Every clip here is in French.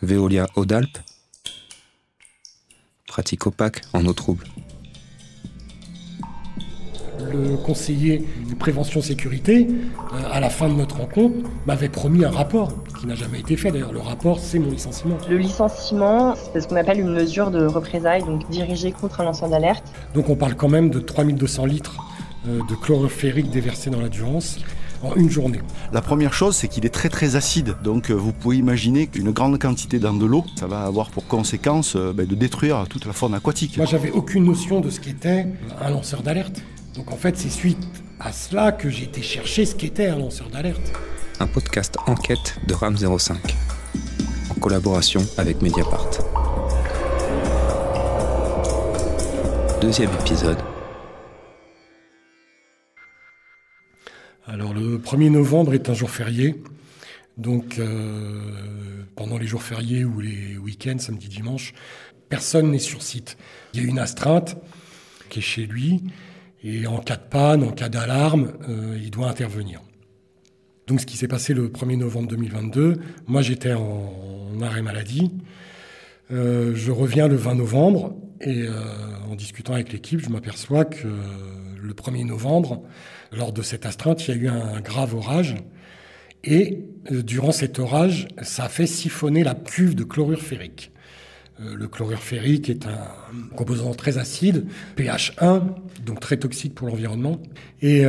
Veolia Haut d'Alpes. Pratique opaque en eau trouble. Le conseiller de prévention sécurité, à la fin de notre rencontre, m'avait promis un rapport, qui n'a jamais été fait. D'ailleurs, le rapport, c'est mon licenciement. Le licenciement, c'est ce qu'on appelle une mesure de représailles, donc dirigée contre un lanceur d'alerte. Donc on parle quand même de 3200 litres de chlorure ferrique déversés dans la Durance en une journée. La première chose, c'est qu'il est très très acide. Donc vous pouvez imaginer qu'une grande quantité dans de l'eau, ça va avoir pour conséquence de détruire toute la faune aquatique. Moi, j'avais aucune notion de ce qu'était un lanceur d'alerte. Donc en fait, c'est suite à cela que j'ai été chercher ce qu'était un lanceur d'alerte. Un podcast enquête de RAM 05, en collaboration avec Mediapart. Deuxième épisode. Alors le 1er novembre est un jour férié. Donc pendant les jours fériés ou les week-ends, samedi, dimanche, personne n'est sur site. Il y a une astreinte qui est chez lui. Et en cas de panne, en cas d'alarme, il doit intervenir. Donc ce qui s'est passé le 1er novembre 2022, moi j'étais en arrêt maladie. Je reviens le 20 novembre et en discutant avec l'équipe, je m'aperçois que le 1er novembre, lors de cette astreinte, il y a eu un grave orage. Et durant cet orage, ça a fait siphonner la cuve de chlorure ferrique. Le chlorure ferrique est un composant très acide, pH 1, donc très toxique pour l'environnement. Et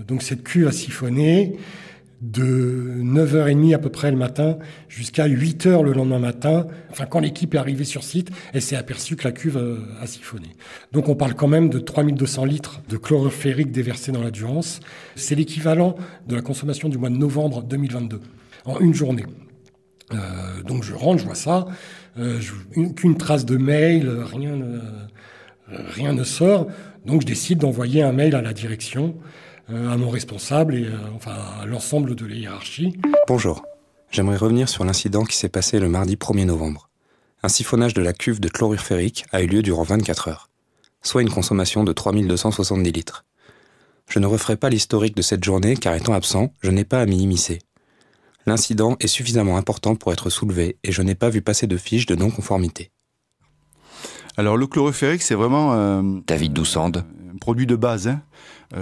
donc cette cuve a siphonné de 9h30 à peu près le matin jusqu'à 8h le lendemain matin. Enfin, quand l'équipe est arrivée sur site, elle s'est aperçue que la cuve a siphonné. Donc on parle quand même de 3200 litres de chlorure ferrique déversés dans la Durance. C'est l'équivalent de la consommation du mois de novembre 2022, en une journée. Donc je rentre, je vois ça, aucune trace de mail, rien ne sort. Donc je décide d'envoyer un mail à la direction, à mon responsable et à l'ensemble de la hiérarchie. Bonjour, j'aimerais revenir sur l'incident qui s'est passé le mardi 1er novembre. Un siphonnage de la cuve de chlorure ferrique a eu lieu durant 24 heures, soit une consommation de 3270 litres. Je ne referai pas l'historique de cette journée car étant absent, je n'ai pas à m'y immiscer. L'incident est suffisamment important pour être soulevé et je n'ai pas vu passer de fiche de non-conformité. Alors le chlorure ferrique, c'est vraiment David Doussande, un produit de base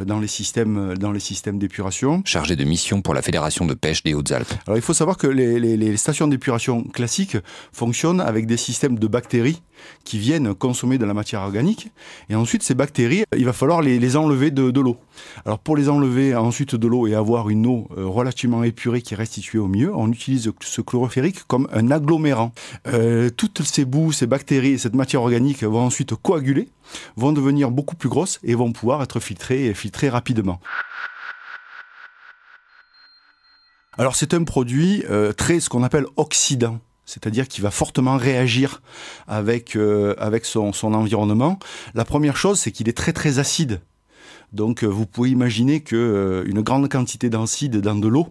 dans les systèmes d'épuration. Chargé de mission pour la Fédération de pêche des Hautes-Alpes. Alors il faut savoir que les stations d'épuration classiques fonctionnent avec des systèmes de bactéries qui viennent consommer de la matière organique. Et ensuite, ces bactéries, il va falloir les enlever de l'eau. Alors pour les enlever ensuite de l'eau et avoir une eau relativement épurée qui est restituée au milieu, on utilise ce chlorure ferrique comme un agglomérant. Toutes ces boues, ces bactéries et cette matière organique vont ensuite coaguler, vont devenir beaucoup plus grosses et vont pouvoir être filtrées rapidement. Alors c'est un produit ce qu'on appelle oxydant. C'est-à-dire qu'il va fortement réagir avec son environnement. La première chose, c'est qu'il est très très acide. Donc vous pouvez imaginer qu'une grande quantité d'acide dans de l'eau,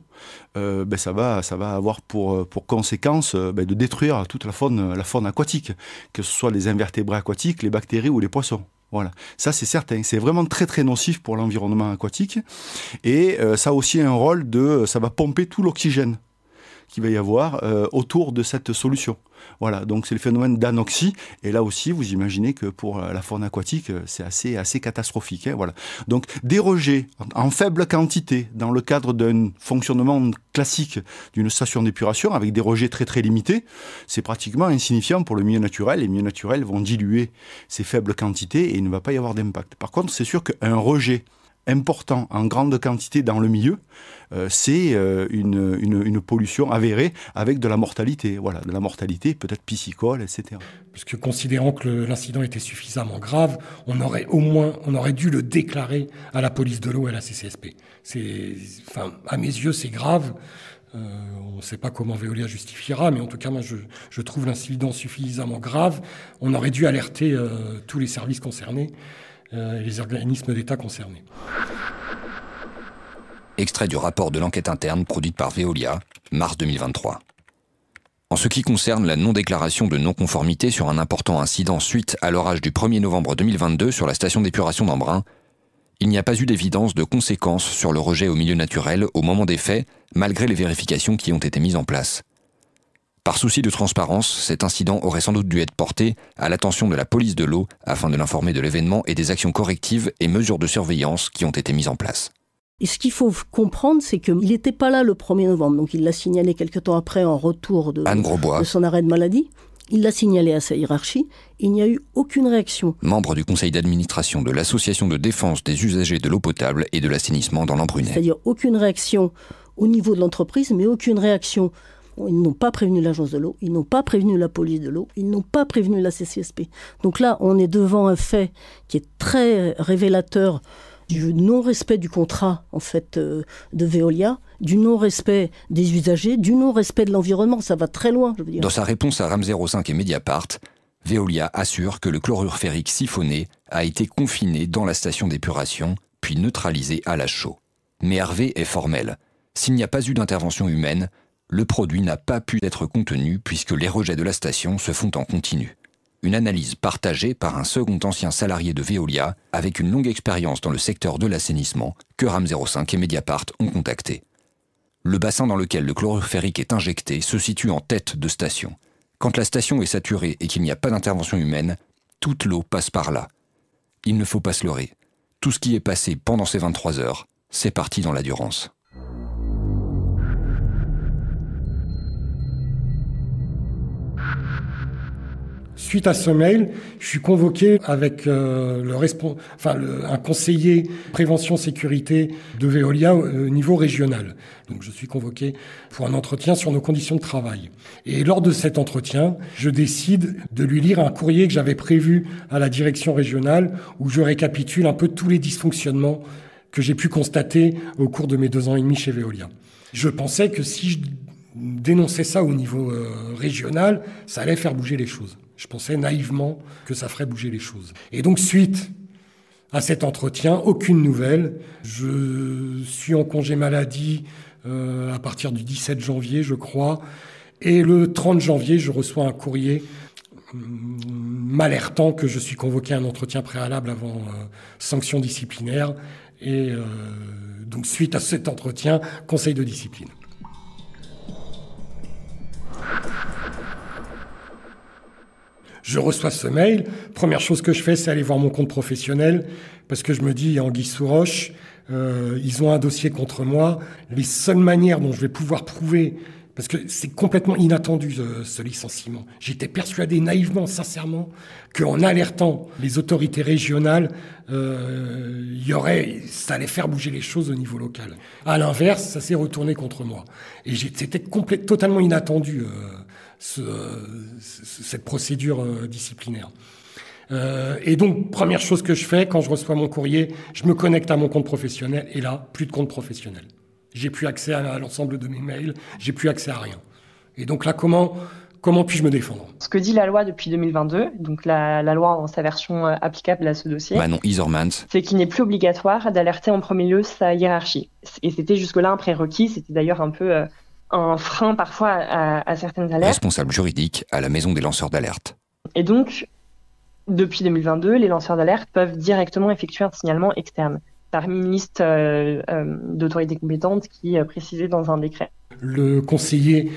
ça va avoir pour conséquence de détruire toute la faune aquatique, que ce soit les invertébrés aquatiques, les bactéries ou les poissons. Voilà, ça c'est certain, c'est vraiment très très nocif pour l'environnement aquatique et ça a aussi un rôle ça va pomper tout l'oxygène qu'il va y avoir autour de cette solution. Voilà, donc c'est le phénomène d'anoxie et là aussi vous imaginez que pour la faune aquatique c'est assez catastrophique. Voilà. Donc des rejets en faible quantité dans le cadre d'un fonctionnement classique d'une station d'épuration avec des rejets très très limités, c'est pratiquement insignifiant pour le milieu naturel. Les milieux naturels vont diluer ces faibles quantités et il ne va pas y avoir d'impact. Par contre, c'est sûr qu'un rejet important en grande quantité dans le milieu, c'est une pollution avérée avec de la mortalité. Voilà, de la mortalité peut-être piscicole, etc. Puisque considérant que l'incident était suffisamment grave, on aurait dû le déclarer à la police de l'eau et à la CCSP. À mes yeux, c'est grave. On ne sait pas comment Veolia justifiera, mais en tout cas, moi, je trouve l'incident suffisamment grave. On aurait dû alerter tous les services concernés. Les organismes d'État concernés. Extrait du rapport de l'enquête interne produite par Veolia, mars 2023. En ce qui concerne la non-déclaration de non-conformité sur un important incident suite à l'orage du 1er novembre 2022 sur la station d'épuration d'Embrun, il n'y a pas eu d'évidence de conséquences sur le rejet au milieu naturel au moment des faits, malgré les vérifications qui ont été mises en place. Par souci de transparence, cet incident aurait sans doute dû être porté à l'attention de la police de l'eau afin de l'informer de l'événement et des actions correctives et mesures de surveillance qui ont été mises en place. Et ce qu'il faut comprendre, c'est qu'il n'était pas là le 1er novembre, donc il l'a signalé quelque temps après en retour de son arrêt de maladie. Il l'a signalé à sa hiérarchie, il n'y a eu aucune réaction. Membre du conseil d'administration de l'Association de défense des usagers de l'eau potable et de l'assainissement dans l'Embrunais. C'est-à-dire aucune réaction au niveau de l'entreprise, mais aucune réaction. Ils n'ont pas prévenu l'agence de l'eau, ils n'ont pas prévenu la police de l'eau, ils n'ont pas prévenu la CCSP. Donc là, on est devant un fait qui est très révélateur du non-respect du contrat en fait, de Veolia, du non-respect des usagers, du non-respect de l'environnement. Ça va très loin, je veux dire. Dans sa réponse à RAM 05 et Mediapart, Veolia assure que le chlorure ferrique siphonné a été confiné dans la station d'épuration, puis neutralisé à la chaux. Mais Hervé est formel. S'il n'y a pas eu d'intervention humaine, le produit n'a pas pu être contenu puisque les rejets de la station se font en continu. Une analyse partagée par un second ancien salarié de Veolia avec une longue expérience dans le secteur de l'assainissement que RAM 05 et Mediapart ont contacté. Le bassin dans lequel le chlorure ferrique est injecté se situe en tête de station. Quand la station est saturée et qu'il n'y a pas d'intervention humaine, toute l'eau passe par là. Il ne faut pas se leurrer. Tout ce qui est passé pendant ces 23 heures, c'est parti dans la Durance. Suite à ce mail, je suis convoqué avec un conseiller prévention sécurité de Veolia au niveau régional. Donc je suis convoqué pour un entretien sur nos conditions de travail. Et lors de cet entretien, je décide de lui lire un courrier que j'avais prévu à la direction régionale où je récapitule un peu tous les dysfonctionnements que j'ai pu constater au cours de mes 2 ans et demi chez Veolia. Je pensais que si je dénonçais ça au niveau régional, ça allait faire bouger les choses. Je pensais naïvement que ça ferait bouger les choses. Et donc, suite à cet entretien, aucune nouvelle. Je suis en congé maladie à partir du 17 janvier, je crois. Et le 30 janvier, je reçois un courrier m'alertant que je suis convoqué à un entretien préalable avant sanction disciplinaire. Et donc, suite à cet entretien, conseil de discipline. Je reçois ce mail. Première chose que je fais, c'est aller voir mon compte professionnel parce que je me dis, anguille sous roche, ils ont un dossier contre moi. Les seules manières dont je vais pouvoir prouver, parce que c'est complètement inattendu ce licenciement. J'étais persuadé naïvement, sincèrement, qu'en alertant les autorités régionales, ça allait faire bouger les choses au niveau local. À l'inverse, ça s'est retourné contre moi. Et c'était totalement inattendu. Cette procédure disciplinaire. Et donc, première chose que je fais, quand je reçois mon courrier, je me connecte à mon compte professionnel, et là, plus de compte professionnel. J'ai plus accès à l'ensemble de mes mails, j'ai plus accès à rien. Et donc là, comment puis-je me défendre ? Ce que dit la loi depuis 2022, donc la loi en sa version applicable à ce dossier, Manon Isermans, c'est qu'il n'est plus obligatoire d'alerter en premier lieu sa hiérarchie. Et c'était jusque-là un prérequis, c'était d'ailleurs un peu... un frein parfois à certaines alertes. Responsable juridique à la Maison des lanceurs d'alerte. Et donc, depuis 2022, les lanceurs d'alerte peuvent directement effectuer un signalement externe, parmi une liste d'autorités compétentes qui est précisée dans un décret. Le conseiller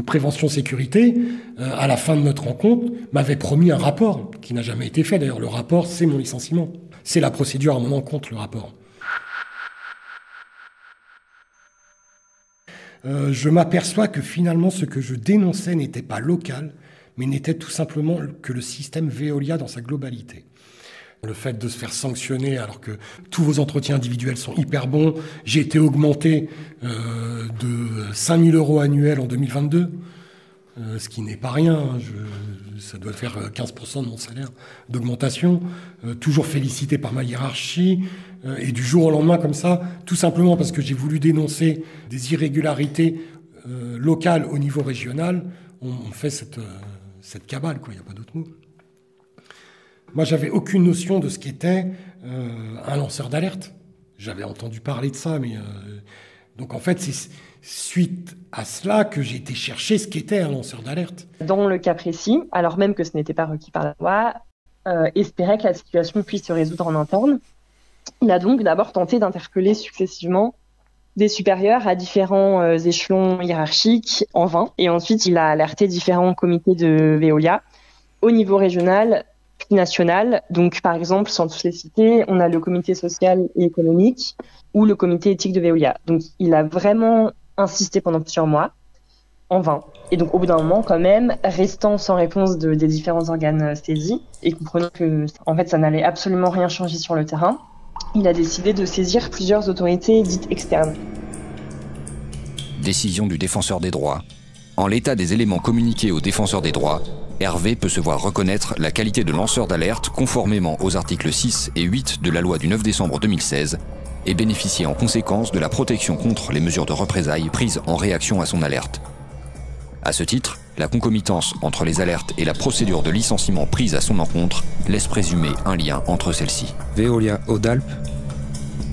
prévention sécurité, à la fin de notre rencontre, m'avait promis un rapport qui n'a jamais été fait. D'ailleurs, le rapport, c'est mon licenciement. C'est la procédure à mon encontre, le rapport. Je m'aperçois que finalement, ce que je dénonçais n'était pas local, mais n'était tout simplement que le système Veolia dans sa globalité. Le fait de se faire sanctionner alors que tous vos entretiens individuels sont hyper bons. J'ai été augmenté de 5 000 € annuels en 2022, ce qui n'est pas rien. Ça doit faire 15% de mon salaire d'augmentation. Toujours félicité par ma hiérarchie. Et du jour au lendemain, comme ça, tout simplement parce que j'ai voulu dénoncer des irrégularités locales au niveau régional, on fait cette cabale, quoi. Il n'y a pas d'autre mot. Moi, j'avais aucune notion de ce qu'était un lanceur d'alerte. J'avais entendu parler de ça, mais... Donc, en fait, c'est suite à cela que j'ai été chercher ce qu'était un lanceur d'alerte. Dans le cas précis, alors même que ce n'était pas requis par la loi, espérait que la situation puisse se résoudre en interne. Il a donc d'abord tenté d'interpeller successivement des supérieurs à différents échelons hiérarchiques en vain. Et ensuite, il a alerté différents comités de Veolia au niveau régional puis national. Donc, par exemple, sans tous les citer, on a le comité social et économique ou le comité éthique de Veolia. Donc, il a vraiment insisté pendant plusieurs mois, en vain. Et donc, au bout d'un moment, quand même, restant sans réponse des différents organes saisis et comprenant que, en fait, ça n'allait absolument rien changer sur le terrain, il a décidé de saisir plusieurs autorités dites externes. Décision du défenseur des droits. En l'état des éléments communiqués au défenseur des droits, Hervé peut se voir reconnaître la qualité de lanceur d'alerte conformément aux articles 6 et 8 de la loi du 9 décembre 2016 et bénéficier en conséquence de la protection contre les mesures de représailles prises en réaction à son alerte. À ce titre, la concomitance entre les alertes et la procédure de licenciement prise à son encontre laisse présumer un lien entre celles-ci. Veolia Hautes-Alpes,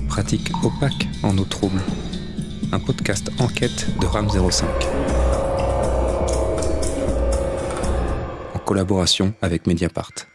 pratique opaque en eau trouble. Un podcast enquête de RAM 05. En collaboration avec Mediapart.